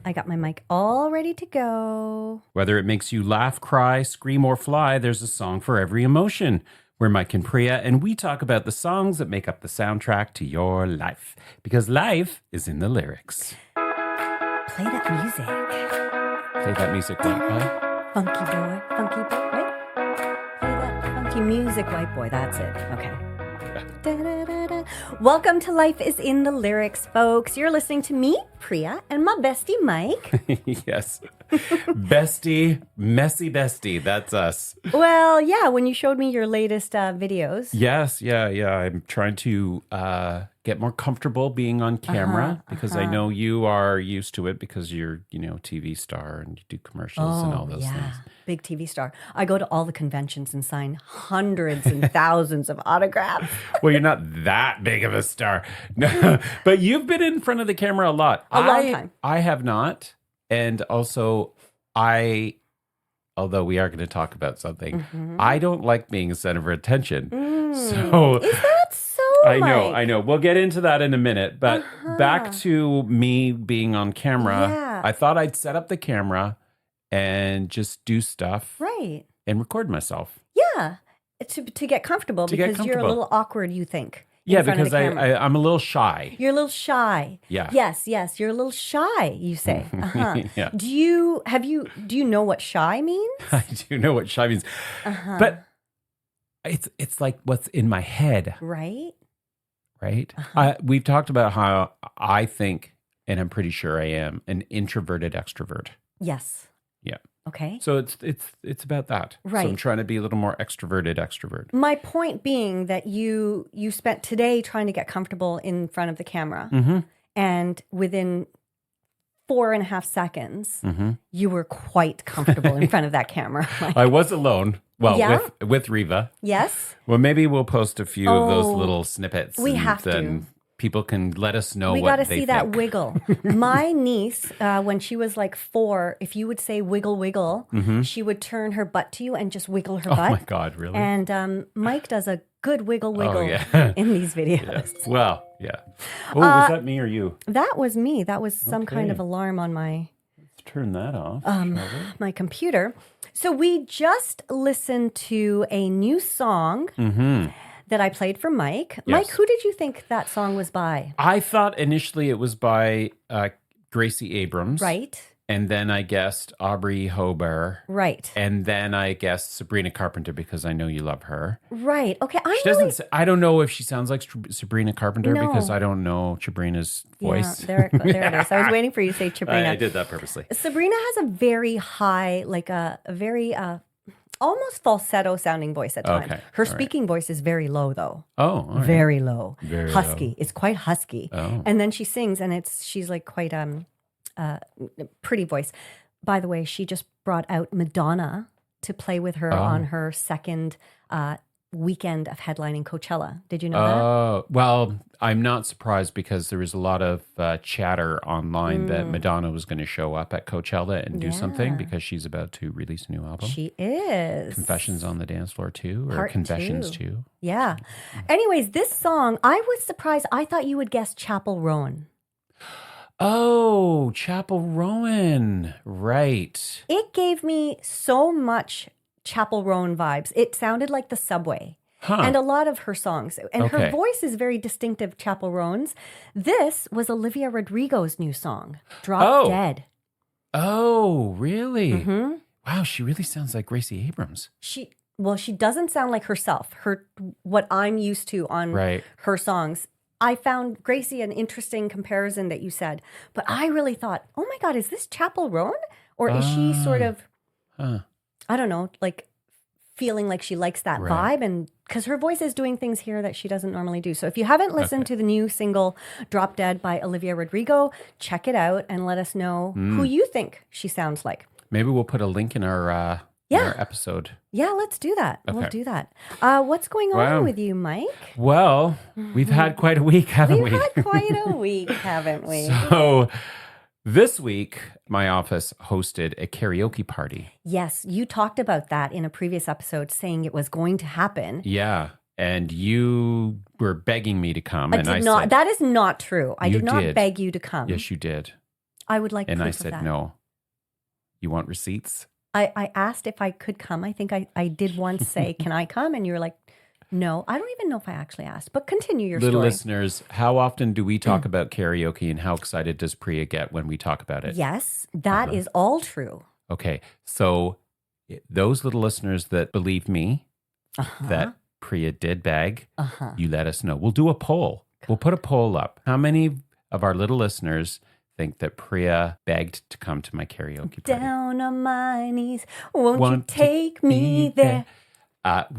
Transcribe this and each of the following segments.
I got my mic all ready to go. Whether it makes you laugh, cry, scream, or fly, there's a song for every emotion. We're Mike and Priya, and we talk about the songs that make up the soundtrack to your life. Because life is in the lyrics. Play that music. Play that music, white boy. Funky boy, right? Play that funky music, white boy. That's it. Okay. Da-da-da-da. Welcome to Life is in the Lyrics, folks. You're listening to me, Priya, and my bestie, Mike. Yes. Bestie, messy bestie. That's us. Well, yeah, when you showed me your latest videos. Yes, yeah. I'm trying to get more comfortable being on camera because I know you are used to it because you're, TV star and you do commercials and all those things. Big TV star. I go to all the conventions and sign hundreds and thousands of autographs. Well, you're not that big of a star. No, but you've been in front of the camera a lot. A long time. I have not. And also, although we are going to talk about something, I don't like being a center of attention. So is that so? I know. We'll get into that in a minute. But back to me being on camera, Yeah. I thought I'd set up the camera and just do stuff Right. and record myself. Yeah. To get comfortable To get because you're a comfortable. little awkward, you think. in Yeah, front of because the camera. I'm a little shy. You're a little shy. Yeah. Yes, you're a little shy, you say. Yeah. Do you know what shy means? I do know what shy means. But it's like what's in my head, Right? right? We've talked about how I think, and I'm pretty sure I am, an introverted extrovert. Yes. Yeah. Okay. So it's about that. Right. So I'm trying to be a little more extroverted extrovert. My point being that you spent today trying to get comfortable in front of the camera, and within 4.5 seconds, you were quite comfortable in front of that camera. Like, I was alone. Well, Yeah? with Riva. yes. Well, maybe we'll post a few of those Oh, little snippets. we and have to. then people can let us know We what got to they see that think. wiggle. My niece, when she was like 4, if you would say wiggle, wiggle, she would turn her butt to you and just wiggle her Oh butt. my God, really? And Mike does a good wiggle, wiggle yeah. in these videos. Well, yeah. Oh, was that me or you? That was me. That was some kind Okay. of alarm on my Let's turn that off. shall we? my computer. So we just listened to a new song that I played for Mike. Mike, who did you think that song was by? I thought initially it was by Gracie Abrams. Right? And then I guessed Aubrey Hober. Right. And then I guessed Sabrina Carpenter because I know you love her. Right. Okay. She doesn't. I don't know if she sounds like Sabrina Carpenter No. because I don't know Sabrina's voice. Yeah, there it is. I was waiting for you to say Sabrina. I did that purposely. Sabrina has a very high, like a very almost falsetto sounding voice at times. Okay, Her all right. speaking voice is very low though. Oh, all right. Very low. Very husky. low. It's quite husky. Oh. And then she sings and she's like quite pretty voice. By the way, she just brought out Madonna to play with her on her second weekend of headlining Coachella. Did you know that? Oh, well, I'm not surprised because there was a lot of chatter online that Madonna was going to show up at Coachella and do something Yeah. because she's about to release a new album. She is. Confessions on the Dance Floor 2 or Part Confessions 2. 2. Yeah. Anyways, this song, I was surprised. I thought you would guess Chapel Roan. Oh, Chapel Rowan. Right. It gave me so much Chapel Roan vibes. It sounded like the subway. Huh. And a lot of her songs. And her Okay. voice is very distinctive, Chapel Roan's. This was Olivia Rodrigo's new song, Drop Oh. Dead. Oh, really? Mm-hmm. Wow, she really sounds like Gracie Abrams. She doesn't sound like herself. What I'm used to on Right. her songs. I found Gracie an interesting comparison that you said, but I really thought, oh my God, is this Chapel Roan? Or is she sort of, Huh. I don't know, like feeling like she likes that Right. vibe? And because her voice is doing things here that she doesn't normally do. So if you haven't listened to the new single Drop Dead by Olivia Rodrigo, check it out and let us know who you think she sounds like. Maybe we'll put a link in our episode. Yeah, let's do that. We'll Okay. do that. What's going on Wow. with you, Mike? Well, we've had quite a week, haven't We've we? had quite a week, haven't we? So this week, my office hosted a karaoke party. Yes, you talked about that in a previous episode, saying it was going to happen. Yeah. And you were begging me to come. I and did I not. said, That is not true. I You did not did. beg you to come. yes, you did. I would like And proof I of said, that. no. You want receipts? I asked if I could come. I think I did once say, can I come? And you were like, no. I don't even know if I actually asked, but continue your Little story. listeners, how often do we talk about karaoke and how excited does Priya get when we talk about it? Yes, that is all true. Okay. So those little listeners that believe me that Priya did bag, you let us know. We'll do a poll. We'll put a poll up. How many of our little listeners think that Priya begged to come to my karaoke party? Down on my knees, won't you take me there?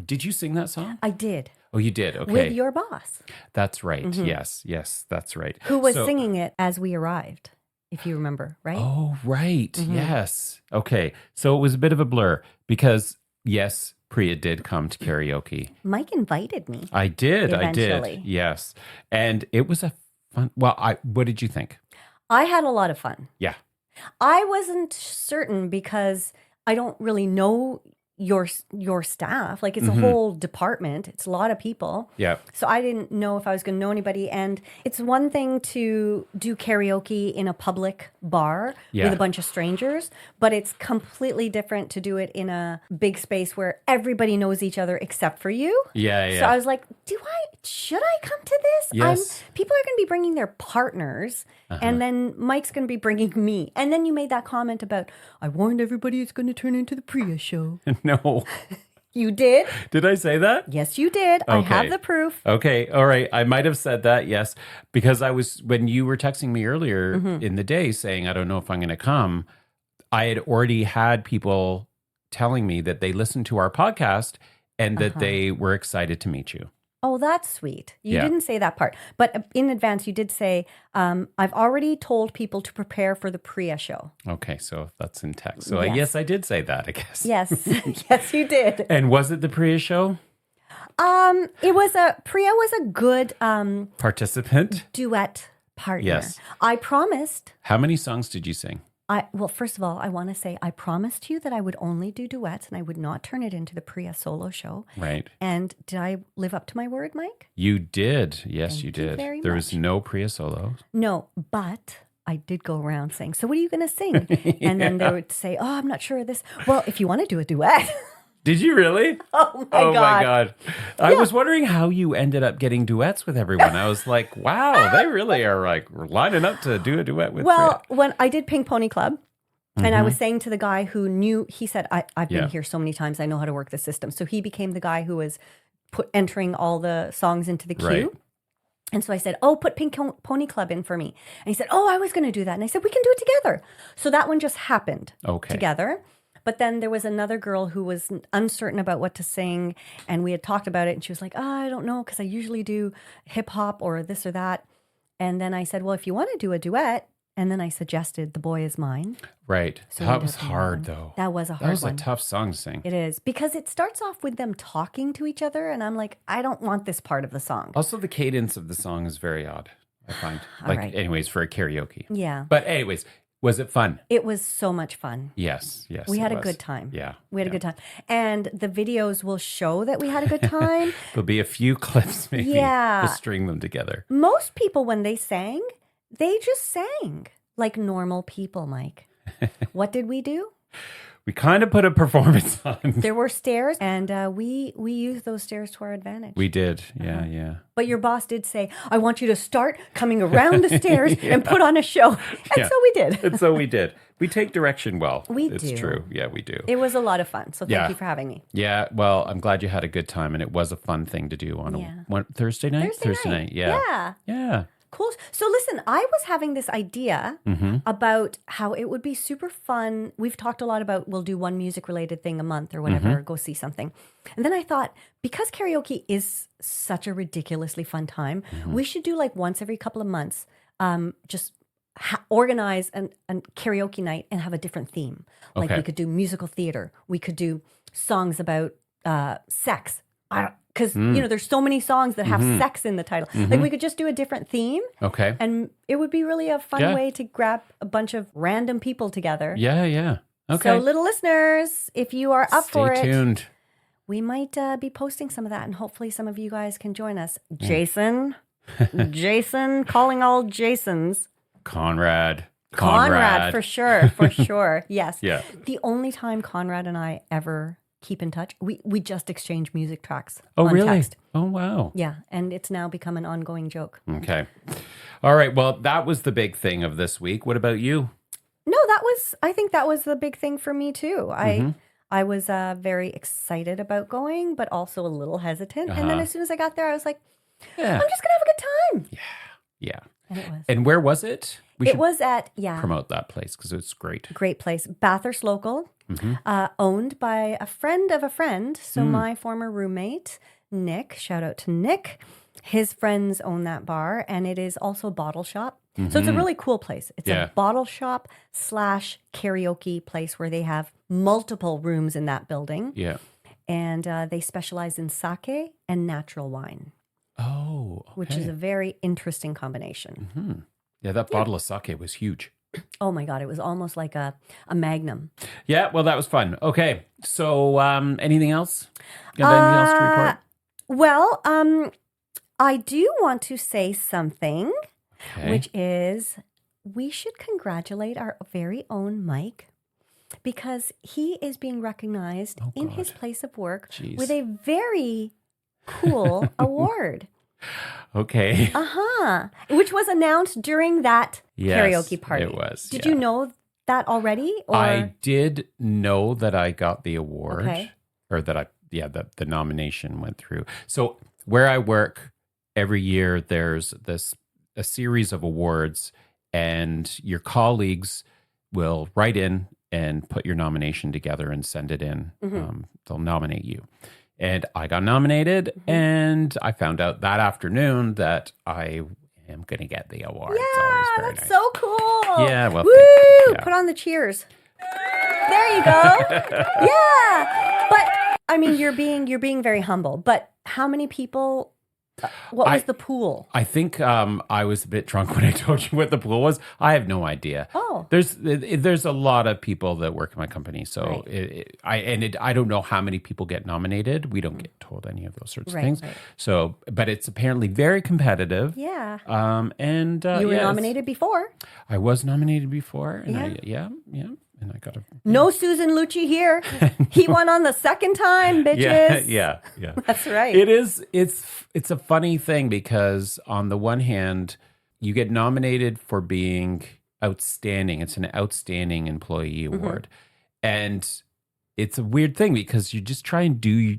Did you sing that song? I did. Oh, you did? Okay. With your boss. That's right. Yes, that's right. Who was singing it as we arrived, if you remember, right? Oh, right. Yes. Okay. So it was a bit of a blur because, yes, Priya did come to karaoke. Mike invited me. I did. Eventually. Yes. And it was a fun, what did you think? I had a lot of fun. Yeah. I wasn't certain because I don't really know your staff. Like, it's a whole department. It's a lot of people. Yeah. So I didn't know if I was going to know anybody. And it's one thing to do karaoke in a public bar with a bunch of strangers, but it's completely different to do it in a big space where everybody knows each other except for you. Yeah. So I was like, should I come to this? Yes. People are going to be bringing their partners, and then Mike's going to be bringing me. And then you made that comment about, I warned everybody it's going to turn into the Priya show. No. You did? Did I say that? Yes, you did. I have the proof. Okay. All right. I might have said that. Yes. Because when you were texting me earlier in the day saying, I don't know if I'm going to come, I had already had people telling me that they listened to our podcast and that they were excited to meet you. Oh, that's sweet. You didn't say that part. But in advance, you did say, I've already told people to prepare for the Priya show. Okay, so that's in text. So Yes. yes, I did say that, I guess. Yes. Yes, you did. And was it the Priya show? Priya was a good Participant? duet partner. Yes. I promised. How many songs did you sing? Well, first of all, I want to say I promised you that I would only do duets and I would not turn it into the Priya solo show. Right. And did I live up to my word, Mike? You did. Yes, Thank you you did. very There much. was no Priya solos. No, but I did go around saying, so what are you going to sing? And then they would say, oh, I'm not sure of this. Well, if you want to do a duet. Did you really? Oh my God. I was wondering how you ended up getting duets with everyone. I was like, wow, they really are like lining up to do a duet with Well, Priya. when I did Pink Pony Club, and I was saying to the guy who knew, he said, I've been here so many times, I know how to work the system. So he became the guy who was entering all the songs into the queue. Right. And so I said, oh, put Pink Pony Club in for me. And he said, oh, I was going to do that. And I said, we can do it together. So that one just happened together. But then there was another girl who was uncertain about what to sing. And we had talked about it. And she was like, oh, I don't know, because I usually do hip hop or this or that. And then I said, well, if you want to do a duet. And then I suggested The Boy Is Mine. Right. So that was hard, though. That was a hard one. That was one. a tough song to sing. It is. Because it starts off with them talking to each other. And I'm like, I don't want this part of the song. Also, the cadence of the song is very odd, I find. Anyways, for a karaoke. Yeah. But anyways, was it fun? It was so much fun. Yes. We had a good time. Yeah. We had a good time. And the videos will show that we had a good time. There'll be a few clips maybe to string them together. Most people, when they sang, they just sang like normal people, Mike. What did we do? We kind of put a performance on. There were stairs, and we used those stairs to our advantage. We did, yeah. But your boss did say, I want you to start coming around the stairs and put on a show. And so we did. And so we did. We take direction well. It's do. true. Yeah, we do. It was a lot of fun. So thank you for having me. Yeah, well, I'm glad you had a good time, and it was a fun thing to do on a Thursday night? Thursday night. Yeah. Cool. So listen, I was having this idea about how it would be super fun. We've talked a lot about we'll do one music related thing a month or whatever, or go see something. And then I thought, because karaoke is such a ridiculously fun time, we should do like once every couple of months, just organize an karaoke night and have a different theme. Like we could do musical theater. We could do songs about sex. Because, there's so many songs that have sex in the title. Like, we could just do a different theme. Okay. And it would be really a fun way to grab a bunch of random people together. Yeah. Okay. So, little listeners, if you are up for it, stay tuned. We might be posting some of that, and hopefully some of you guys can join us. Jason, calling all Jasons. Conrad. Conrad, for sure. For sure. Yes. Yeah. The only time Conrad and I ever keep in touch, we just exchange music tracks Oh, on really? text. Oh, wow. Yeah. And it's now become an ongoing joke. Okay. All right. Well, that was the big thing of this week. What about you? No, I think that was the big thing for me too. I was very excited about going, but also a little hesitant. And then as soon as I got there, I was like, Yeah. I'm just going to have a good time. Yeah. And it was. And where was it? We It should was at, promote that place because it's great. great place. Bathurst local, owned by a friend of a friend. So my former roommate, Nick, shout out to Nick. His friends own that bar, and it is also a bottle shop. So it's a really cool place. It's a bottle shop / karaoke place where they have multiple rooms in that building. Yeah. And they specialize in sake and natural wine, Oh, okay. which is a very interesting combination. Yeah, that bottle of sake was huge. Oh my God, it was almost like a magnum. Yeah, well, that was fun. Okay, so anything else? You have anything else to report? Well, I do want to say something, which is we should congratulate our very own Mike because he is being recognized in his place of work with a very cool award. Okay. Which was announced during that Yes, karaoke party. it was, Did yeah. you know that already? Or? I did know that I got the award, Okay. or that the nomination went through. So where I work, every year there's a series of awards, and your colleagues will write in and put your nomination together and send it in. They'll nominate you. And I got nominated, and I found out that afternoon that I am going to get the award. Yeah, so it was very that's nice. so cool. Yeah, well, woo! yeah. Put on the cheers. There you go. Yeah, but I mean, you're being very humble. But how many people? What was the pool? I think I was a bit drunk when I told you what the pool was. I have no idea. Oh. There's a lot of people that work in my company, so Right. I don't know how many people get nominated. We don't get told any of those sorts of Right, things. right. So, but it's apparently very competitive. Yeah. And You were yes, nominated before. I was nominated before, and Yeah. and I got a No Susan Lucci here. He won on the second time, bitches. yeah. That's right. It is. It's a funny thing because on the one hand, you get nominated for being outstanding. It's an outstanding employee award, and it's a weird thing because you just try and do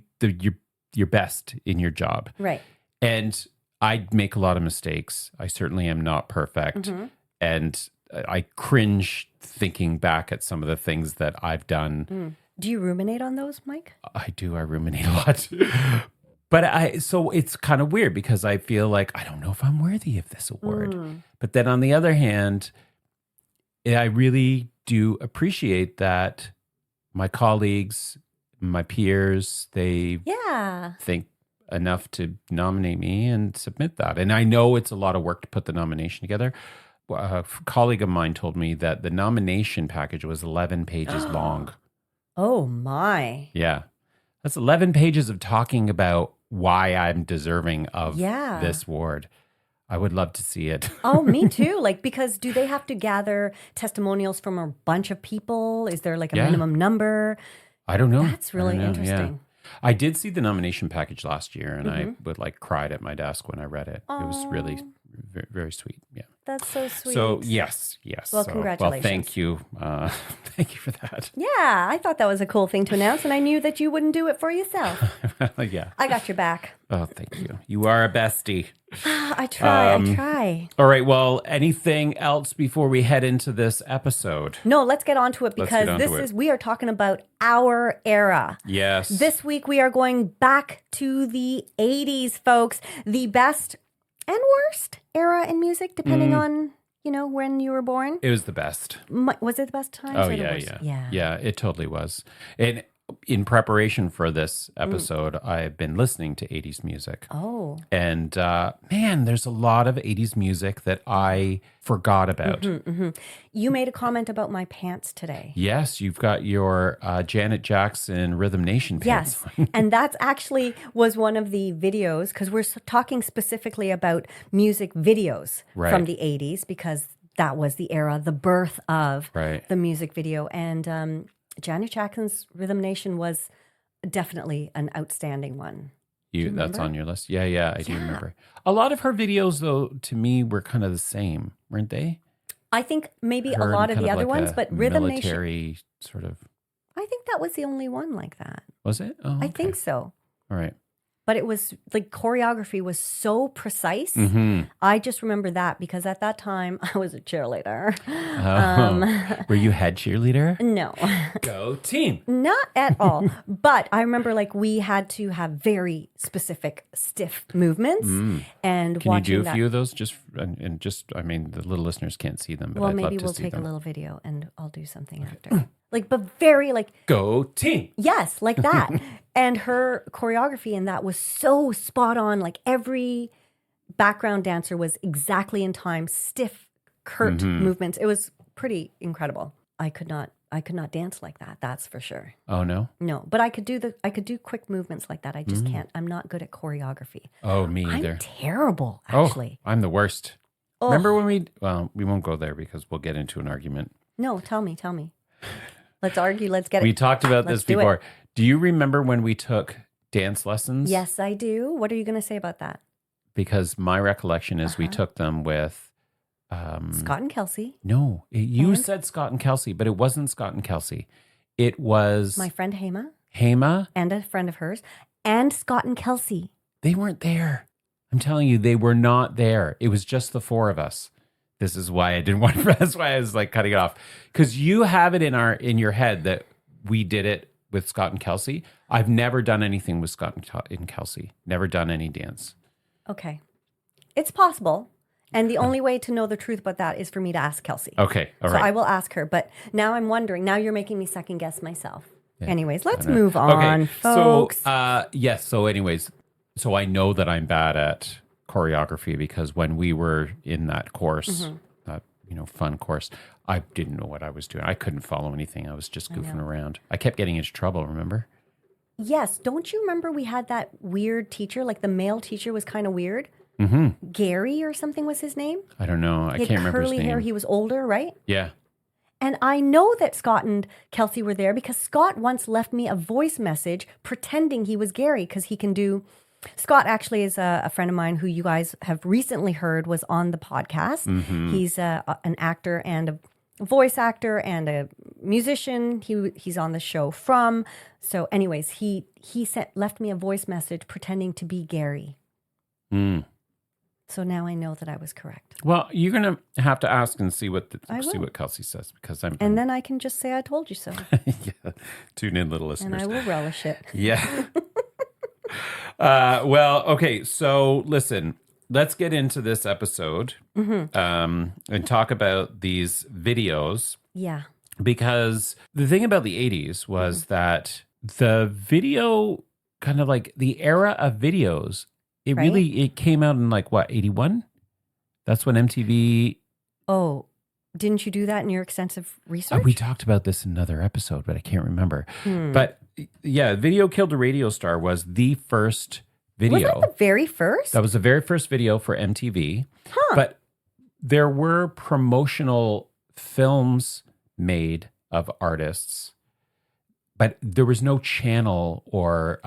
your best in your job, Right. and I make a lot of mistakes. I certainly am not perfect, and I cringe thinking back at some of the things that I've done. Do you ruminate on those, Mike? I do. I ruminate a lot. But so it's kind of weird because I feel like I don't know if I'm worthy of this award. But then on the other hand, I really do appreciate that my colleagues, my peers, they Yeah. think enough to nominate me and submit that. And I know it's a lot of work to put the nomination together. A colleague of mine told me that the nomination package was 11 pages long. Oh my. Yeah. That's 11 pages of talking about why I'm deserving of this award. I would love to see it. Oh, me too. Like, because do they have to gather testimonials from a bunch of people? Is there like a minimum number? I don't know. That's really interesting. I did see the nomination package last year, and I would cried at my desk when I read it. It was really very, very sweet. Yeah. That's so sweet. So yes. Well, So, congratulations. thank you. Thank you for that. Yeah, I thought that was a cool thing to announce, and I knew that you wouldn't do it for yourself. Yeah. I got your back. Oh, thank you. You are a bestie. I try. All right. Well, anything else before we head into this episode? No, let's get on to it because we are talking about our era. Yes. This week we are going back to the 80s, folks. The best and worst era in music, depending on, when you were born. It was the best. Was it the best time? Oh, yeah. It totally was. And in preparation for this episode, I've been listening to 80s music. Oh. And man, there's a lot of 80s music that I forgot about. You made a comment about my pants today. Yes, you've got your Janet Jackson Rhythm Nation pants. Yes. And that's actually was one of the videos, because we're talking specifically about music videos from the 80s, because that was the era, the birth of Right. the music video. And Janet Jackson's Rhythm Nation was definitely an outstanding one. That's on your list. Yeah, I do Yeah. remember. A lot of her videos, though, to me, were kind of the same, weren't they? I think maybe Her a lot and of kind the other like ones, a but Rhythm Nation, military sort of. I think that was the only one like that. Was it? Oh, I okay. think so. All right. But it was like choreography was so precise. Mm-hmm. I just remember that because at that time I was a cheerleader. Were you head cheerleader? No, Go team. not at all. But I remember like we had to have very specific stiff movements and Can you watching do a that. few of those? I mean, the little listeners can't see them, but Well, I'd love maybe to we'll see take them. a little video and I'll do something after. Like, but very like, Go team. yes, like that. And her choreography in that was so spot on. Like every background dancer was exactly in time, stiff, curt movements. It was pretty incredible. I could not dance like that. That's for sure. Oh no. No, but I could do quick movements like that. I just can't. I'm not good at choreography. Oh, me either. I'm terrible, actually. Oh, I'm the worst. Oh. Remember when we won't go there because we'll get into an argument. No, tell me. Let's argue. Let's get it. We talked about Let's this do it. before. Do you remember when we took dance lessons? Yes, I do. What are you going to say about that? Because my recollection is we took them with Scott and Kelsey, No, you And? said Scott and Kelsey, but it wasn't Scott and Kelsey. It was my friend Hema, Hema. and a friend of hers, and Scott and Kelsey. They weren't there. I'm telling you, they were not there. It was just the four of us. This is why I didn't want. That's why I was like cutting it off, because you have it in your head that we did it with Scott and Kelsey. I've never done anything with Scott and Kelsey. Never done any dance. Okay. It's possible. And the only way to know the truth about that is for me to ask Kelsey. Okay, all So right. I will ask her. But now I'm wondering, now you're making me second guess myself. Yeah. Anyways, let's move on, Okay, folks. so yes. So, anyways, so I know that I'm bad at choreography because when we were in that course, that fun course, I didn't know what I was doing. I couldn't follow anything. I was just goofing around. I kept getting into trouble. Remember? Yes. Don't you remember we had that weird teacher? Like the male teacher was kind of weird. Mm-hmm. Gary or something was his name. I don't know. I He can't had remember his curly name. hair. He was older, right? Yeah. And I know that Scott and Kelsey were there because Scott once left me a voice message pretending he was Gary because he can do. Scott actually is a friend of mine who you guys have recently heard was on the podcast. He's an actor and a voice actor and a musician. He's on the show from. So anyways, he left me a voice message pretending to be Gary. Mm. So now I know that I was correct. Well, you're gonna have to ask and see what I will. Kelsey says because I'm. And then I can just say I told you so. Yeah. Tune in, little And listeners. I will relish it. Yeah. Well, okay. So listen, let's get into this episode and talk about these videos Yeah. because the thing about the 80s was that the video kind of like the era of videos, it came out in like what, 81? That's when MTV. Oh, didn't you do that in your extensive research? We talked about this in another episode, but I can't remember. But yeah, Video Killed a Radio Star was the first video. Was that the very first? That was the very first video for MTV. Huh. But there were promotional films made of artists, but there was no channel or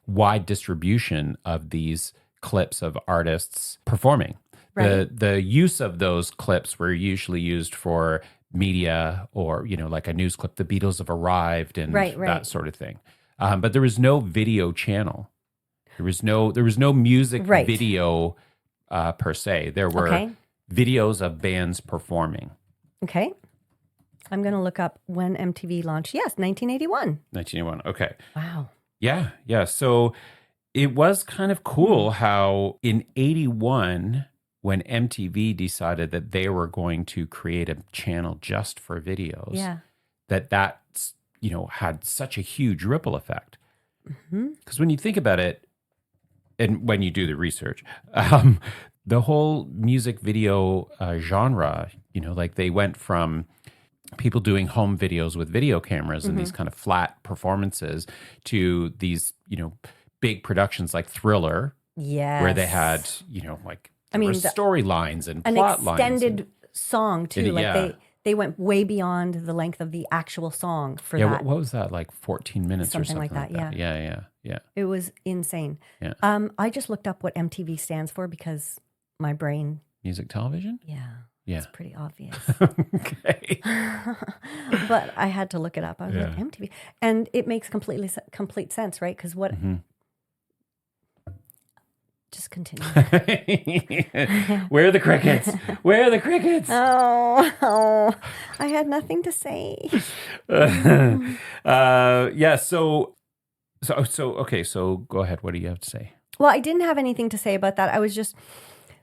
wide distribution of these clips of artists performing. Right. The use of those clips were usually used for media or, like a news clip. The Beatles have arrived and Right. that sort of thing. But there was no video channel. There was no music Right. video per se. There were Okay. videos of bands performing. Okay. I'm going to look up when MTV launched. Yes, 1981. 1981. Okay. Wow. Yeah. So it was kind of cool how in 81, when MTV decided that they were going to create a channel just for videos, Yeah. that had such a huge ripple effect. Mm-hmm. Because when you think about it, and when you do the research, the whole music video genre, like they went from people doing home videos with video cameras and these kind of flat performances to these, big productions like Thriller, Yes. where they had, like there were storylines and plot lines. extended song too. They went way beyond the length of the actual song for that. What was that, like 14 minutes or something like that? Yeah. It was insane. Yeah. I just looked up what MTV stands for because my brain. Music television? Yeah. It's pretty obvious. Okay. But I had to look it up. I was like, MTV. And it makes complete sense, right? Because what... Mm-hmm. Just continue. Where are the crickets? Where are the crickets? Oh, I had nothing to say. Yeah. So okay. So go ahead. What do you have to say? Well, I didn't have anything to say about that. I was just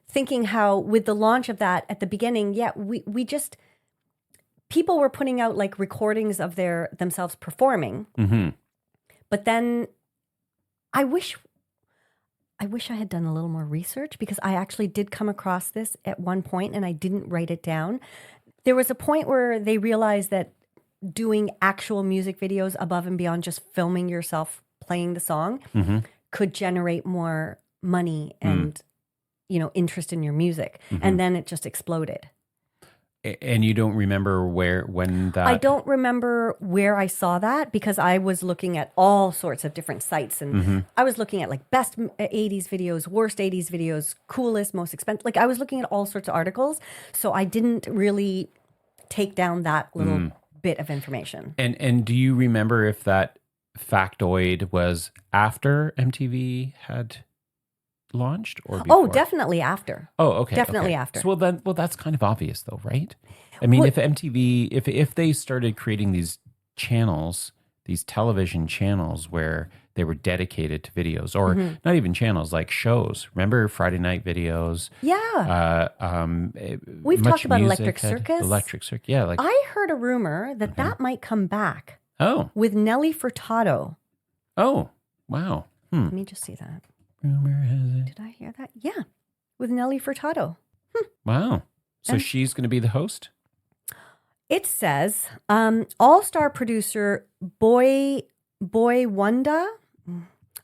thinking how with the launch of that at the beginning, we just people were putting out like recordings of themselves performing. Mm-hmm. But then I wish I had done a little more research because I actually did come across this at one point and I didn't write it down. There was a point where they realized that doing actual music videos above and beyond just filming yourself playing the song could generate more money and, interest in your music. And then it just exploded. And you don't remember when that... I don't remember where I saw that because I was looking at all sorts of different sites and I was looking at like best 80s videos, worst 80s videos, coolest, most expensive. Like I was looking at all sorts of articles. So I didn't really take down that little bit of information. And do you remember if that factoid was after MTV had launched or before? Oh, definitely after. Oh, okay. Definitely after. So that's kind of obvious though, right? I mean, if MTV, if they started creating these channels, these television channels where they were dedicated to videos or not even channels, like shows. Remember Friday night videos? Yeah. We've talked about Electric Circus. Electric Circus, yeah. Like I heard a rumor that might come back. Oh. With Nelly Furtado. Oh, wow. Let me just see that. Rumor has it. Did I hear that? Yeah, with Nelly Furtado. Wow. So she's going to be the host? It says all-star producer Boy Wonder.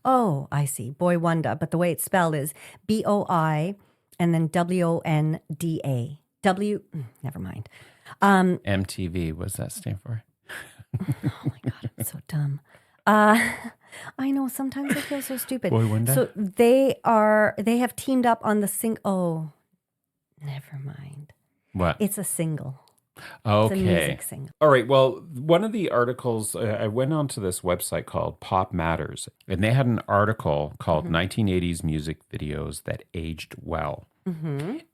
Oh, I see. Boy Wonder, but the way it's spelled is BOI and then WONDA. Never mind. MTV, what does that stand for? Oh my God, I'm so dumb. I know sometimes I feel so stupid. Boy Wonder? So they have teamed up on the oh, never mind. What? It's a single. Okay. It's a music single. All right. Well, one of the articles, I went onto this website called Pop Matters, and they had an article called 1980s Music Videos That Aged Well.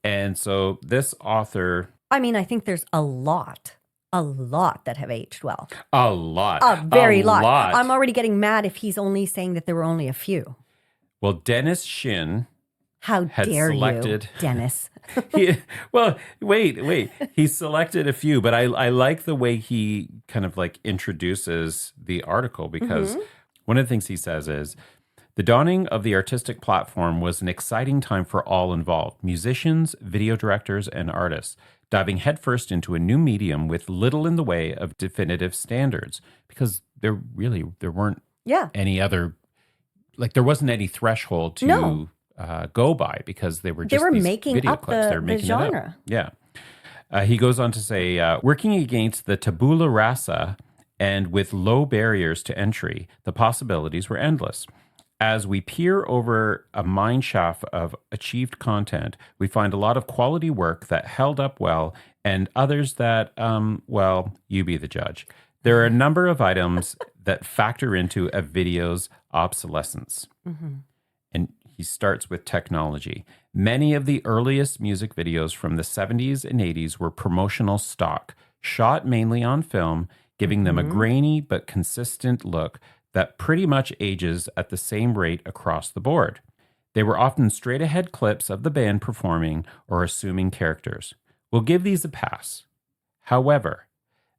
And so this author... I mean, I think there's a lot that have aged well. A lot. A very lot. I'm already getting mad if he's only saying that there were only a few. Well, Dennis Shin... How dare you, Dennis? Wait. He selected a few, but I like the way he kind of like introduces the article because one of the things he says is, the dawning of the artistic platform was an exciting time for all involved, musicians, video directors, and artists, diving headfirst into a new medium with little in the way of definitive standards because there weren't any other, like there wasn't any threshold to... go by because they were making video up clips. They were making the genre. Yeah. He goes on to say, working against the tabula rasa and with low barriers to entry, the possibilities were endless. As we peer over a mine shaft of achieved content, we find a lot of quality work that held up well and others that, you be the judge. There are a number of items that factor into a video's obsolescence. And he starts with technology. Many of the earliest music videos from the 70s and 80s were promotional stock, shot mainly on film, giving them a grainy but consistent look that pretty much ages at the same rate across the board. They were often straight-ahead clips of the band performing or assuming characters. We'll give these a pass. However,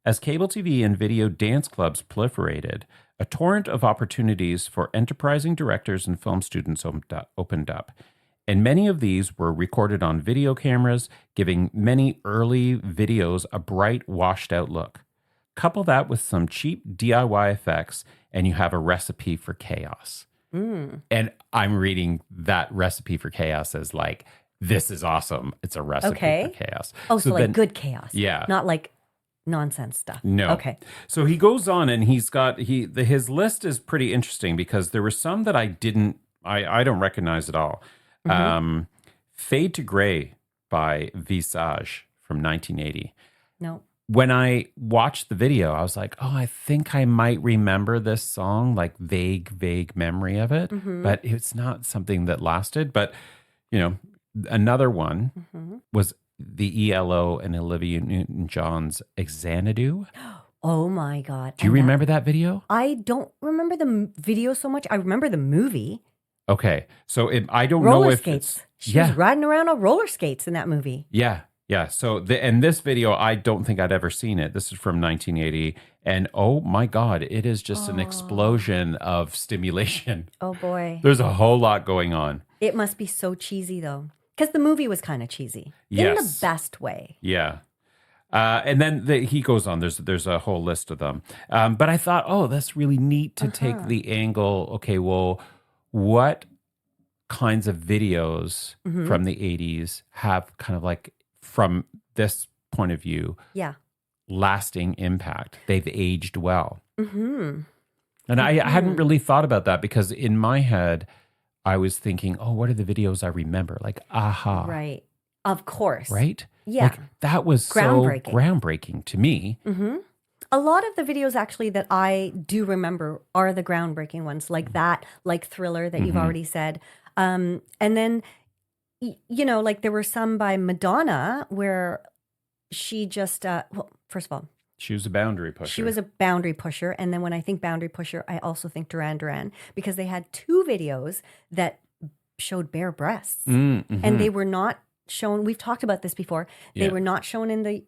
as cable TV and video dance clubs proliferated, a torrent of opportunities for enterprising directors and film students opened up, and many of these were recorded on video cameras, giving many early videos a bright, washed-out look. Couple that with some cheap DIY effects, and you have a recipe for chaos. And I'm reading that recipe for chaos as like this is awesome. It's a recipe for chaos. Oh, so like then, good chaos. Yeah. Not like nonsense stuff. No. Okay. So he goes on and his list is pretty interesting because there were some that I don't recognize at all. Fade to Grey by Visage from 1980. No. When I watched the video, I was like, oh, I think I might remember this song, like vague memory of it, but it's not something that lasted. But, another one was the ELO and Olivia Newton-John's Xanadu. Oh my God. Do you remember that video? I don't remember the video so much. I remember the movie. Okay. So I don't roller know if skates. She was riding around on roller skates in that movie. Yeah. Yeah. So and this video, I don't think I'd ever seen it. This is from 1980. And oh my God, it is just an explosion of stimulation. Oh boy. There's a whole lot going on. It must be so cheesy though. Because the movie was kind of cheesy. Yes. In the best way. Yeah. And then he goes on. There's a whole list of them. But I thought, oh, that's really neat to take the angle. Okay, well, what kinds of videos from the 80s have kind of like, from this point of view, lasting impact? They've aged well. And I hadn't really thought about that because in my head, I was thinking, oh, what are the videos I remember? Like, Aha. Right. Of course. Right? Yeah. Like, that was groundbreaking. So groundbreaking to me. A lot of the videos actually that I do remember are the groundbreaking ones, like that, like Thriller that you've already said. And then, like there were some by Madonna where she just, well, first of all, she was a boundary pusher. She was a boundary pusher. And then when I think boundary pusher, I also think Duran Duran because they had 2 videos that showed bare breasts. And they were not shown. We've talked about this before. They were not shown in the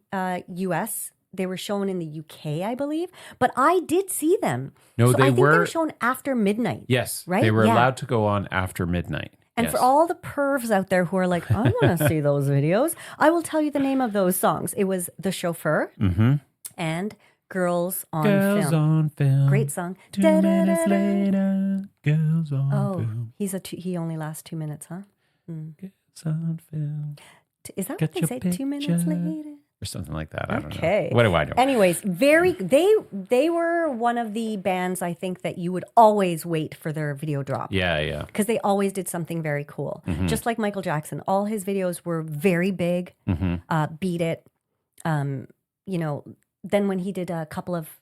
US. They were shown in the UK, I believe. But I did see them. No, so I think they were shown after midnight. Yes. Right? They were allowed to go on after midnight. And for all the pervs out there who are like, I want to see those videos, I will tell you the name of those songs. It was The Chauffeur and Girls on Film. Great song. 2 minutes later, Girls on Film. He only lasts 2 minutes, huh? Girls on Film. Is that what they say? 2 minutes later? Or something like that. I don't know. What do I know? Anyways, they were one of the bands I think that you would always wait for their video drop. Yeah. Because they always did something very cool. Just like Michael Jackson. All his videos were very big. Beat It. Then when he did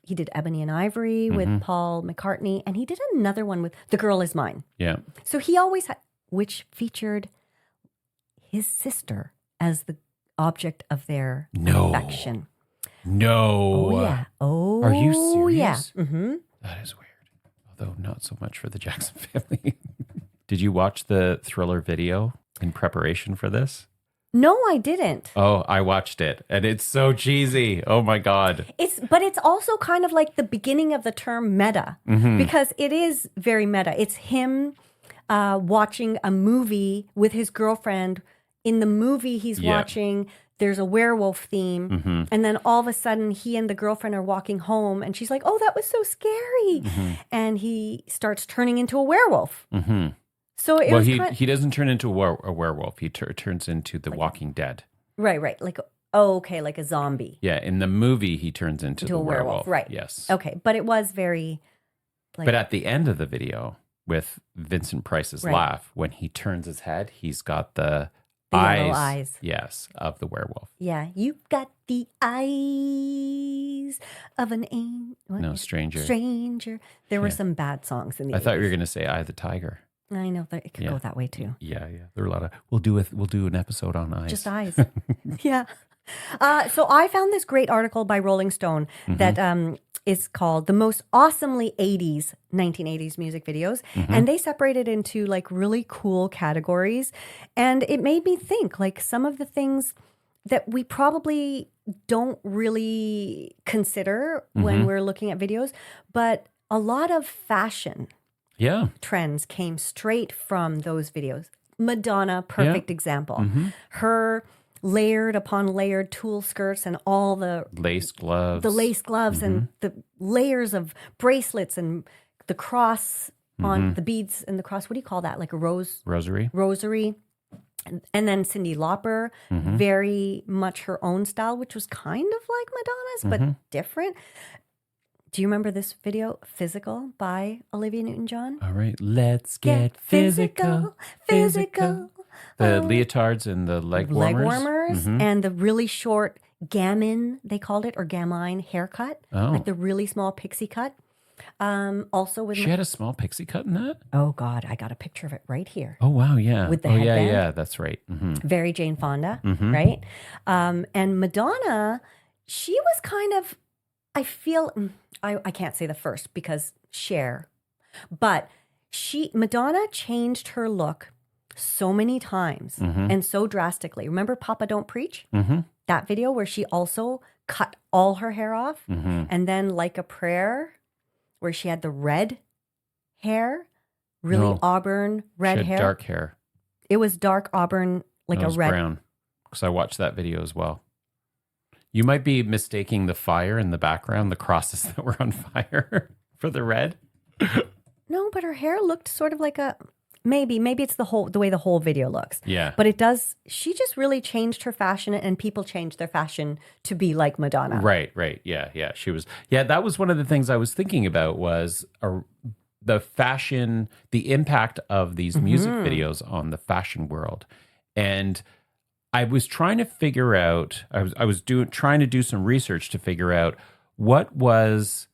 he did Ebony and Ivory with Paul McCartney. And he did another one with The Girl Is Mine. Yeah. So he always had, which featured his sister as the object of their affection. No. Oh, yeah. Oh, are you serious? Yeah. That is weird. Although not so much for the Jackson family. Did you watch the Thriller video in preparation for this? No, I didn't. Oh, I watched it and it's so cheesy. Oh my God. But it's also kind of like the beginning of the term meta because it is very meta. It's him watching a movie with his girlfriend. In the movie he's watching, there's a werewolf theme. And then all of a sudden, he and the girlfriend are walking home. And she's like, oh, that was so scary. And he starts turning into a werewolf. So he doesn't turn into a werewolf. He turns into the Walking Dead. Right. Like, like a zombie. Yeah, in the movie, he turns into the a werewolf. Right. Yes. Okay, but it was very... But at the end of the video, with Vincent Price's laugh, when he turns his head, he's got the yellow eyes. Yes, of the werewolf. Yeah, you've got the eyes of an angel. Stranger. There were some bad songs in the 80s. I thought you were going to say Eye of the Tiger. I know that it could go that way too. Yeah. There are a lot of. We'll do an episode on eyes. Just eyes. Yeah. So I found this great article by Rolling Stone that is called "The Most Awesomely 1980s Music Videos," and they separated into like really cool categories, and it made me think like some of the things that we probably don't really consider when we're looking at videos, but a lot of fashion. Trends came straight from those videos. Madonna, perfect example. Her layered upon layered tulle skirts and all the lace gloves. And the layers of bracelets and the cross on the beads and the cross. What do you call that? Like a rosary. And then Cyndi Lauper, very much her own style, which was kind of like Madonna's, but different. Do you remember this video, Physical, by Olivia Newton-John? All right, let's get physical. The leotards and the leg warmers. And the really short gamin, they called it, or gamine haircut. Like the really small pixie cut. Also with she had a small pixie cut in that? Oh, God, I got a picture of it right here. Oh, wow, yeah. With the headband. Yeah, that's right. Very Jane Fonda, right? And Madonna, she was kind of, I feel, I can't say the first because Cher, but Madonna changed her look so many times and so drastically. Remember Papa Don't Preach? That video where she also cut all her hair off, and then Like a Prayer, where she had the red hair, really auburn red hair. Dark hair. It was dark auburn, like a red. Brown, because I watched that video as well. You might be mistaking the fire in the background, the crosses that were on fire for the red. No, but her hair looked sort of like a maybe it's the way the whole video looks. Yeah. But it does. She just really changed her fashion, and people changed their fashion to be like Madonna. Right. Yeah. She was. Yeah, that was one of the things I was thinking about was the fashion, the impact of these music videos on the fashion world, and I was trying to figure out. I was trying to do some research to figure out what was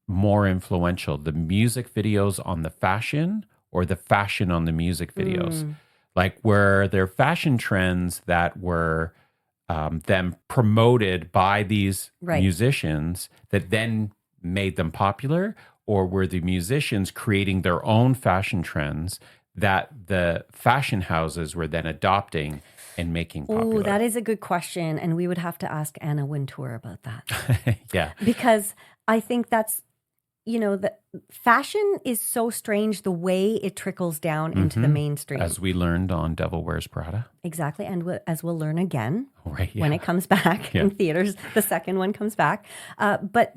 more influential, the music videos on the fashion or the fashion on the music videos. Like, were there fashion trends that were them promoted by these musicians that then made them popular, or were the musicians creating their own fashion trends that the fashion houses were then adopting and making popular? Oh, that is a good question. And we would have to ask Anna Wintour about that. Yeah. Because I think that's, the fashion is so strange the way it trickles down into the mainstream. As we learned on Devil Wears Prada. Exactly. And as we'll learn again when it comes back in theaters, the second one comes back. But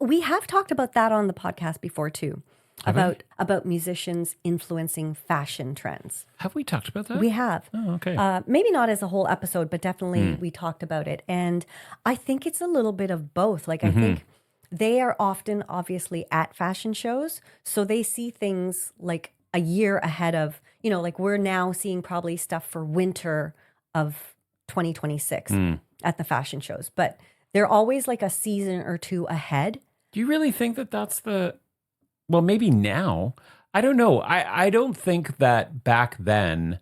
we have talked about that on the podcast before too. About musicians influencing fashion trends. Have we talked about that? We have. Oh, okay. Maybe not as a whole episode, but definitely we talked about it. And I think it's a little bit of both. Like, I think they are often obviously at fashion shows, so they see things like a year ahead of, like we're now seeing probably stuff for winter of 2026 at the fashion shows. But they're always like a season or two ahead. Do you really think that that's well, maybe now. I don't know. I don't think that back then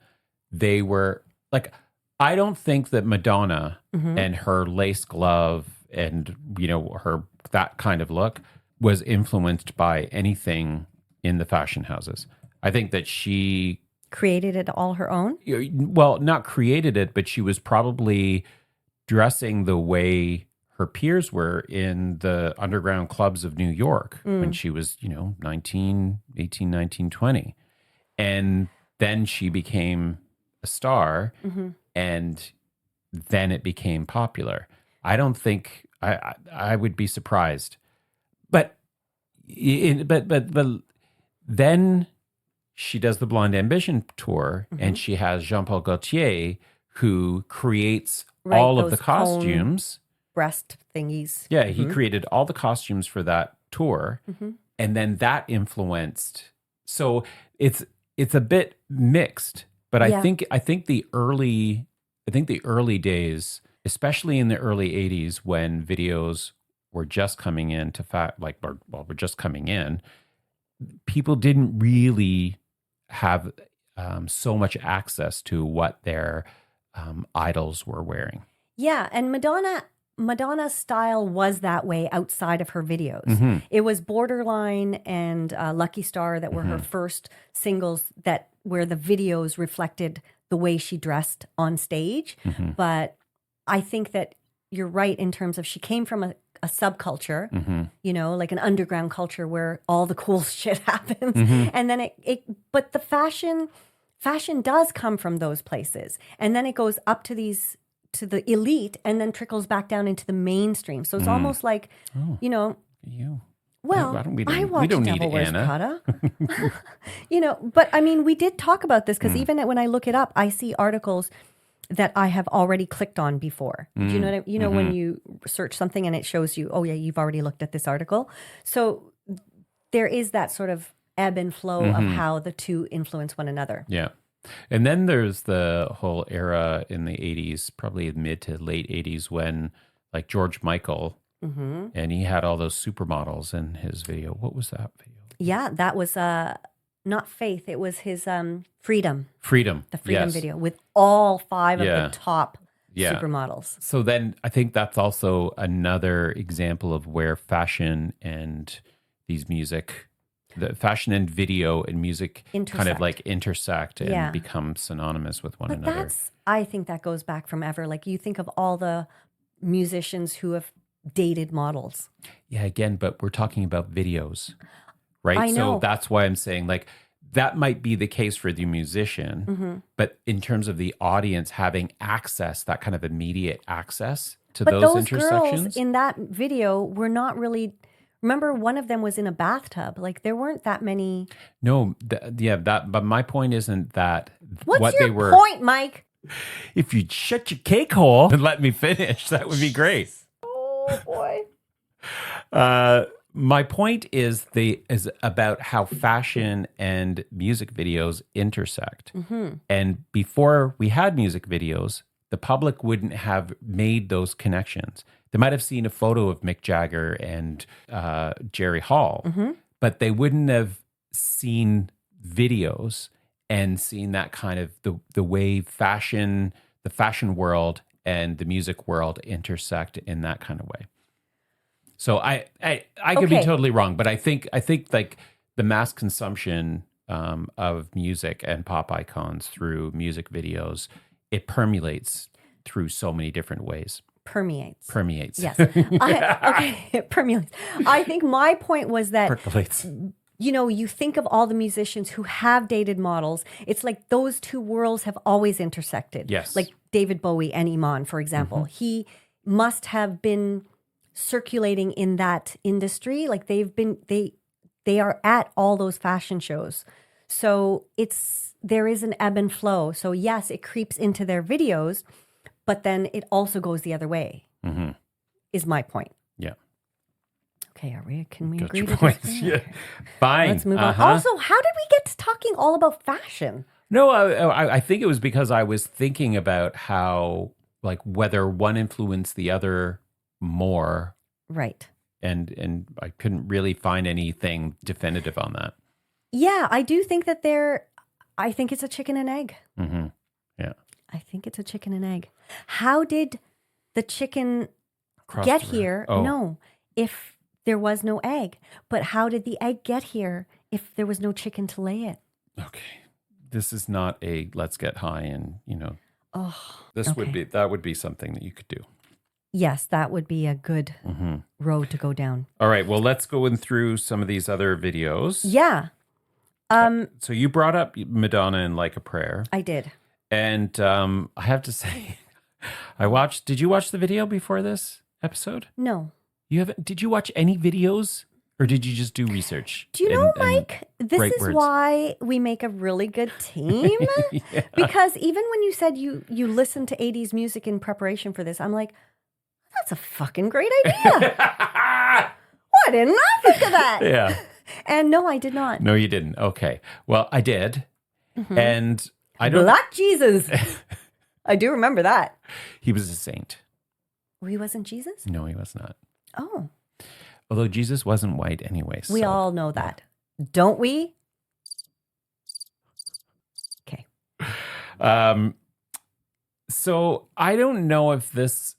they were like, I don't think that Madonna and her lace glove and, her that kind of look was influenced by anything in the fashion houses. I think that she created it all her own. Well, not created it, but she was probably dressing the way her peers were in the underground clubs of New York when she was, 18, 19, 20. And then she became a star and then it became popular. I don't think I would be surprised. But then she does the Blonde Ambition tour and she has Jean-Paul Gaultier who creates all of the costumes. Breast thingies. Yeah, he created all the costumes for that tour, and then that influenced. So it's a bit mixed, but I think the early days, especially in the early '80s, when videos were just coming in were just coming in, people didn't really have so much access to what their idols were wearing. Yeah, and Madonna's style was that way outside of her videos. It was Borderline and Lucky Star that were her first singles where the videos reflected the way she dressed on stage. But I think that you're right in terms of she came from a subculture, like an underground culture where all the cool shit happens. And then but the fashion does come from those places. And then it goes up to the elite and then trickles back down into the mainstream. So it's almost like, Well, I watched we don't Devil need Wears Anna. Prada. But I mean, we did talk about this because even when I look it up, I see articles that I have already clicked on before. Do you know what when you search something and it shows you, oh yeah, you've already looked at this article. So there is that sort of ebb and flow of how the two influence one another. Yeah. And then there's the whole era in the 80s, probably mid to late 80s, when like George Michael, and he had all those supermodels in his video. What was that video? Yeah, that was not Faith. It was his Freedom. Freedom. The Freedom video with all 5 of the top Yeah. supermodels. So then I think that's also another example of where fashion and these music, the fashion and video and music kind of like intersect and become synonymous with one another. I think that goes back from ever. Like you think of all the musicians who have dated models. Yeah, again, but we're talking about videos, right? I know. So that's why I'm saying like that might be the case for the musician, but in terms of the audience having access, that kind of immediate access to those intersections. Girls in that video were not really. Remember, one of them was in a bathtub. Like there weren't that many. No, but my point isn't that What's what your they were. point, Mike? If you'd shut your cake hole and let me finish, that would be great. Oh boy. My point is about how fashion and music videos intersect. And before we had music videos, the public wouldn't have made those connections. They might have seen a photo of Mick Jagger and Jerry Hall, but they wouldn't have seen videos and seen that kind of the way the fashion world and the music world intersect in that kind of way. So I could be totally wrong, but I think like the mass consumption of music and pop icons through music videos, it permeates through so many different ways. Permeates. Yes. It permeates. I think my point was that Percolates. You think of all the musicians who have dated models. It's like those two worlds have always intersected. Yes. Like David Bowie and Iman, for example. He must have been circulating in that industry. Like they are at all those fashion shows. So there is an ebb and flow. So yes, it creeps into their videos, but then it also goes the other way, is my point. Yeah. Okay, can we Got agree your to points. disagree? Yeah. Fine. Let's move on. Also, how did we get to talking all about fashion? No, I think it was because I was thinking about how, like, whether one influenced the other more. Right. And I couldn't really find anything definitive on that. Yeah, I do think that I think it's a chicken and egg. Yeah. I think it's a chicken and egg. How did the chicken get here? Oh. No, if there was no egg. But how did the egg get here if there was no chicken to lay it? Okay. This is not a let's get high and, Okay. that would be something that you could do. Yes, that would be a good road to go down. All right. Well, let's go in through some of these other videos. Yeah. So you brought up Madonna in Like a Prayer. I did. And I have to say, did you watch the video before this episode? No. You haven't? Did you watch any videos or did you just do research? Do you know, Mike, this is words? why we make a really good team. Yeah. Because even when you said you listened to 80s music in preparation for this, I'm like, that's a fucking great idea. Why didn't I think of that? Yeah. And no, I did not. No, you didn't. Okay. Well, I did. And I don't. Black Jesus. I do remember that. He was a saint. Oh, he wasn't Jesus? No, he was not. Oh. Although Jesus wasn't white anyway. We all know that. Don't we? Okay. So I don't know if this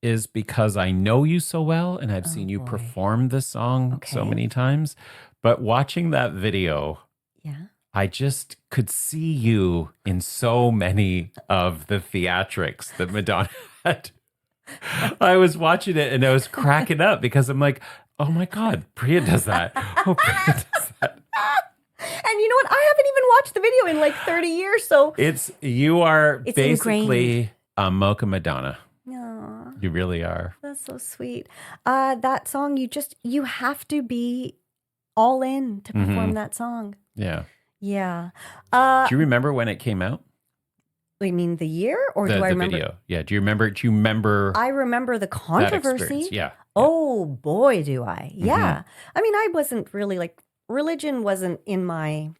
is because I know you so well and I've seen you perform this song so many times, but watching that video, I just could see you in so many of the theatrics that Madonna had. I was watching it and I was cracking up because I'm like, oh my God, Priya does that. Oh, Priya does that. And you know what? I haven't even watched the video in like 30 years, so You are it's basically ingrained. a Mocha Madonna. Aw. You really are. That's so sweet. That song, you have to be all in to perform that song. Yeah. Yeah. Do you remember when it came out? I mean the year, or do I remember? Video? Yeah. Do you remember? I remember the That controversy. experience? Yeah. Oh boy, do I. Yeah. I mean, I wasn't really like, religion wasn't in my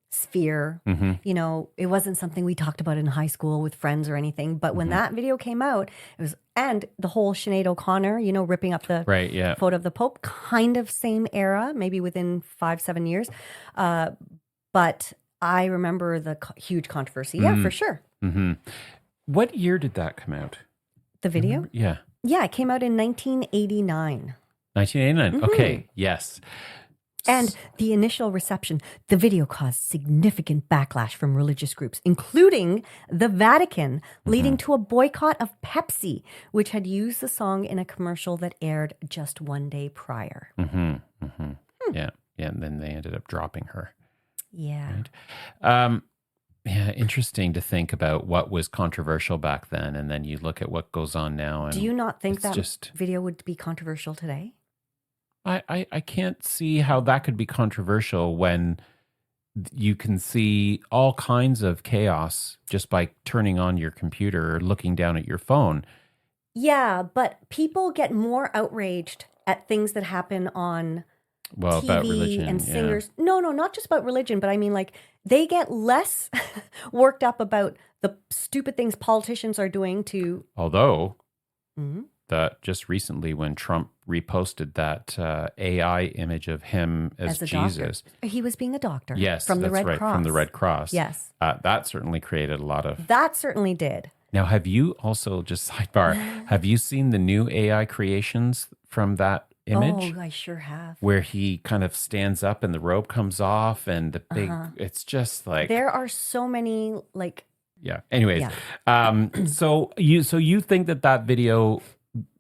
sphere. You know, it wasn't something we talked about in high school with friends or anything. But when that video came out, it was, and the whole Sinead O'Connor, you know, ripping up the photo of the Pope, kind of same era, maybe within 5-7 years. But I remember the huge controversy. Yeah, for sure. What year did that come out? The video? Yeah. Yeah, it came out in 1989. 1989. Okay. Yes. And the initial reception, the video caused significant backlash from religious groups, including the Vatican, leading to a boycott of Pepsi, which had used the song in a commercial that aired just one day prior. Yeah. Yeah. And then they ended up dropping her. Yeah. Right? Yeah, interesting to think about what was controversial back then, and then you look at what goes on now. And do you not think that just, video would be controversial today? I can't see how that could be controversial when you can see all kinds of chaos just by turning on your computer or looking down at your phone. Yeah, but people get more outraged at things that happen on TV about religion and singers. Yeah. No, not just about religion, but I mean, like, they get less worked up about the stupid things politicians are doing to. Although, that just recently when Trump reposted that AI image of him as Jesus. Doctor. He was being a doctor. Yes, from the Red Cross. From the Red Cross. Yes. That certainly created a lot of. That certainly did. Now, have you also, just sidebar, have you seen the new AI creations from that image? Oh, I sure have. Where he kind of stands up and the robe comes off and the big, it's just like. There are so many, like. Yeah. Anyways, so you think that video,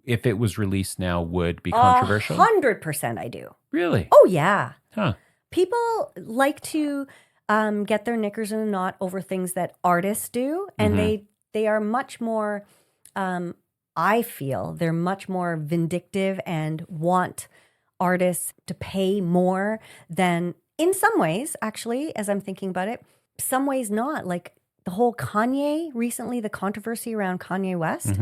if it was released now, would be controversial? 100% I do. Really? Oh, yeah. Huh. People like to get their knickers in a knot over things that artists do, and they are much more, I feel, they're much more vindictive and want artists to pay more than, in some ways, actually, as I'm thinking about it, some ways not. Like the whole Kanye, recently, the controversy around Kanye West,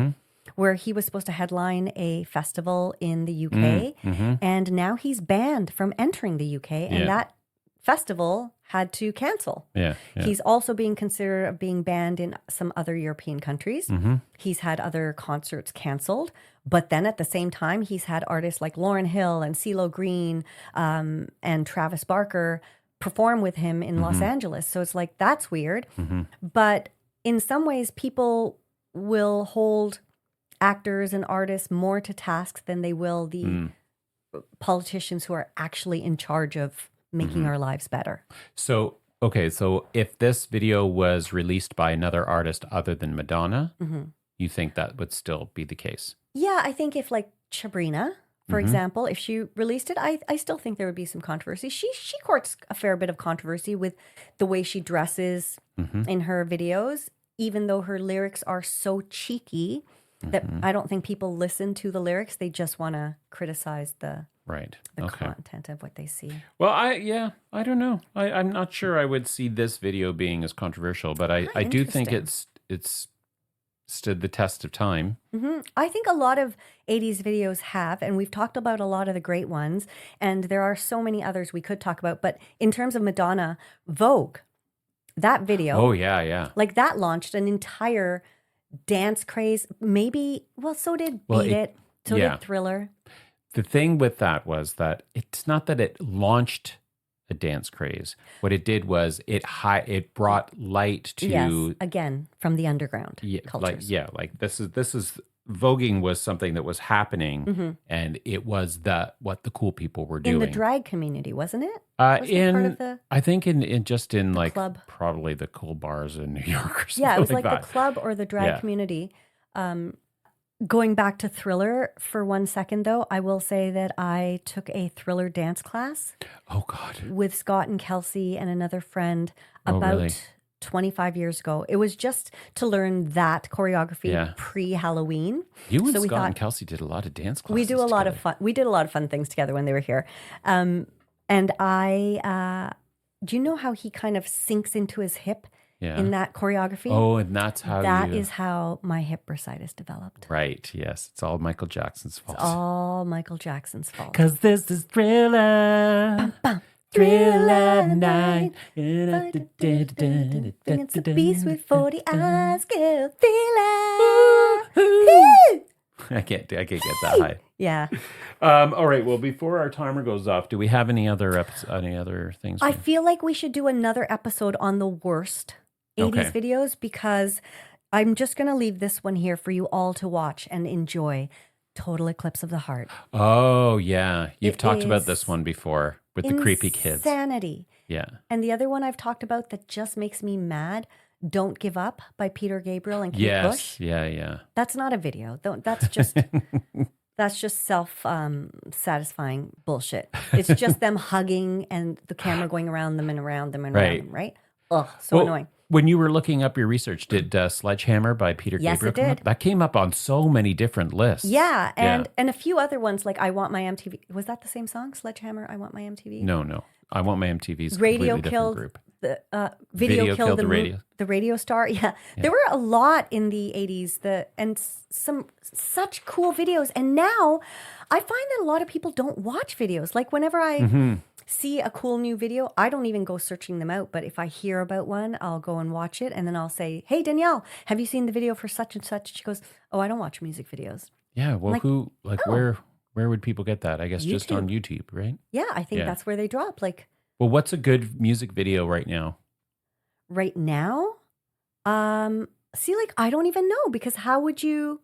where he was supposed to headline a festival in the UK, and now he's banned from entering the UK, and that festival had to cancel. Yeah. He's also being considered of being banned in some other European countries. He's had other concerts canceled, but then at the same time, he's had artists like Lauryn Hill and CeeLo Green and Travis Barker perform with him in Los Angeles. So it's like, that's weird. But in some ways, people will hold actors and artists more to task than they will the politicians who are actually in charge of making our lives better. So, okay, so if this video was released by another artist other than Madonna, you think that would still be the case? Yeah, I think if like Sabrina, for example, if she released it, I still think there would be some controversy. She courts a fair bit of controversy with the way she dresses in her videos, even though her lyrics are so cheeky that I don't think people listen to the lyrics. They just want to criticize the content of what they see. Well, I don't know. I'm not sure I would see this video being as controversial, but I do think it's stood the test of time. I think a lot of 80s videos have, and we've talked about a lot of the great ones, and there are so many others we could talk about. But in terms of Madonna, Vogue, that video. Oh, yeah. Like that launched an entire dance craze. Maybe, well, so did Beat It. So did Thriller. The thing with that was that it's not that it launched a dance craze. What it did was it brought light to again from the underground cultures. Like this is voguing was something that was happening, and it was what the cool people were doing in the drag community, wasn't it? Was it part of the, I think in like club? Probably the cool bars in New York or something. Yeah, it was like that. The club or the drag community. Going back to Thriller for 1 second, though, I will say that I took a Thriller dance class. Oh, God. With Scott and Kelsey and another friend about 25 years ago. It was just to learn that choreography pre-Halloween. You and so Scott and Kelsey did a lot of dance classes. We do a lot of fun. We did a lot of fun things together when they were here. And I, do you know how he kind of sinks into his hip in that choreography? Oh, and that's how That is how my hip bursitis developed. Right, yes. It's all Michael Jackson's fault. It's all Michael Jackson's fault. Because this is Thriller. Bum, bum. Thriller night. It's a beast with 40 eyes, girl. Thriller. I can't get that high. Yeah. All right. Well, before our timer goes off, do we have any other things? I feel like we should do another episode on the worst 80s videos, because I'm just going to leave this one here for you all to watch and enjoy. Total Eclipse of the Heart. Oh, yeah. You've talked about this one before with the creepy kids. Insanity. Yeah. And the other one I've talked about that just makes me mad, Don't Give Up by Peter Gabriel and Kate Bush. Yeah. That's not a video. That's just that's just self-satisfying bullshit. It's just them hugging and the camera going around them and around them and around them, right? Ugh, annoying. When you were looking up your research, did Sledgehammer by Peter Gabriel come up? That came up on so many different lists. Yeah, and a few other ones like I Want My MTV. Was that the same song, Sledgehammer, I Want My MTV? No. I Want My MTV's Radio completely killed different group. Video killed the radio star. Yeah. There were a lot in the 80s and some such cool videos. And now I find that a lot of people don't watch videos. Like whenever I see a cool new video, I don't even go searching them out. But if I hear about one, I'll go and watch it. And then I'll say, hey, Danielle, have you seen the video for such and such? She goes, oh, I don't watch music videos. Yeah. Well, where would people get that? I guess YouTube. Just on YouTube, right? Yeah. I think that's where they drop. Like, well, what's a good music video right now? Right now? See, like, I don't even know, because how would you...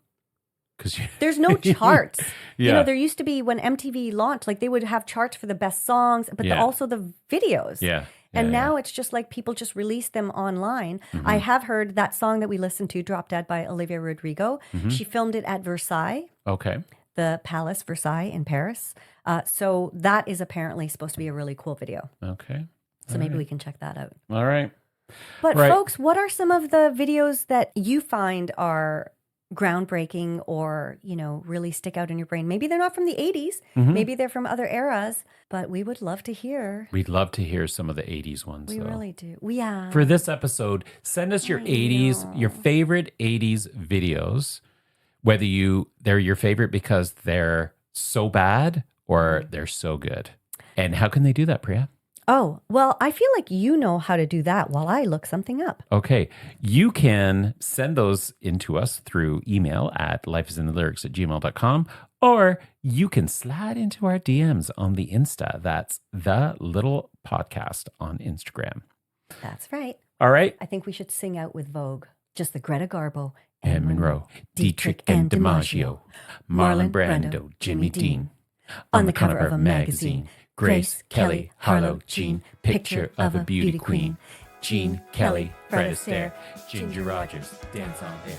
There's no charts. You know, there used to be when MTV launched, like they would have charts for the best songs, but also the videos. And now it's just like people just release them online. I have heard that song that we listened to, Drop Dead by Olivia Rodrigo. She filmed it at Versailles. Okay. The Palace Versailles in Paris. So that is apparently supposed to be a really cool video. Okay. So maybe we can check that out. All right. But folks, what are some of the videos that you find are groundbreaking or, you know, really stick out in your brain? Maybe they're not from the 80s. Maybe they're from other eras, but we would love to hear. We'd love to hear some of the 80s ones. We really do. Yeah. For this episode, send us your your favorite 80s videos, whether they're your favorite because they're so bad or they're so good. And how can they do that, Priya? Oh, well, I feel like you know how to do that while I look something up. Okay. You can send those into us through email at lifeisinthelyrics@gmail.com, or you can slide into our DMs on the Insta. That's The Little Podcast on Instagram. That's right. All right. I think we should sing out with Vogue. Just the Greta Garbo, Anne Monroe, Dietrich and DiMaggio, Marlon Brando, Jimmy Dean. On the cover of a magazine, Grace Kelly, Harlow, Jean, picture of a beauty queen. Gene Kelly, Fred Astaire, Ginger Rogers, dance on there.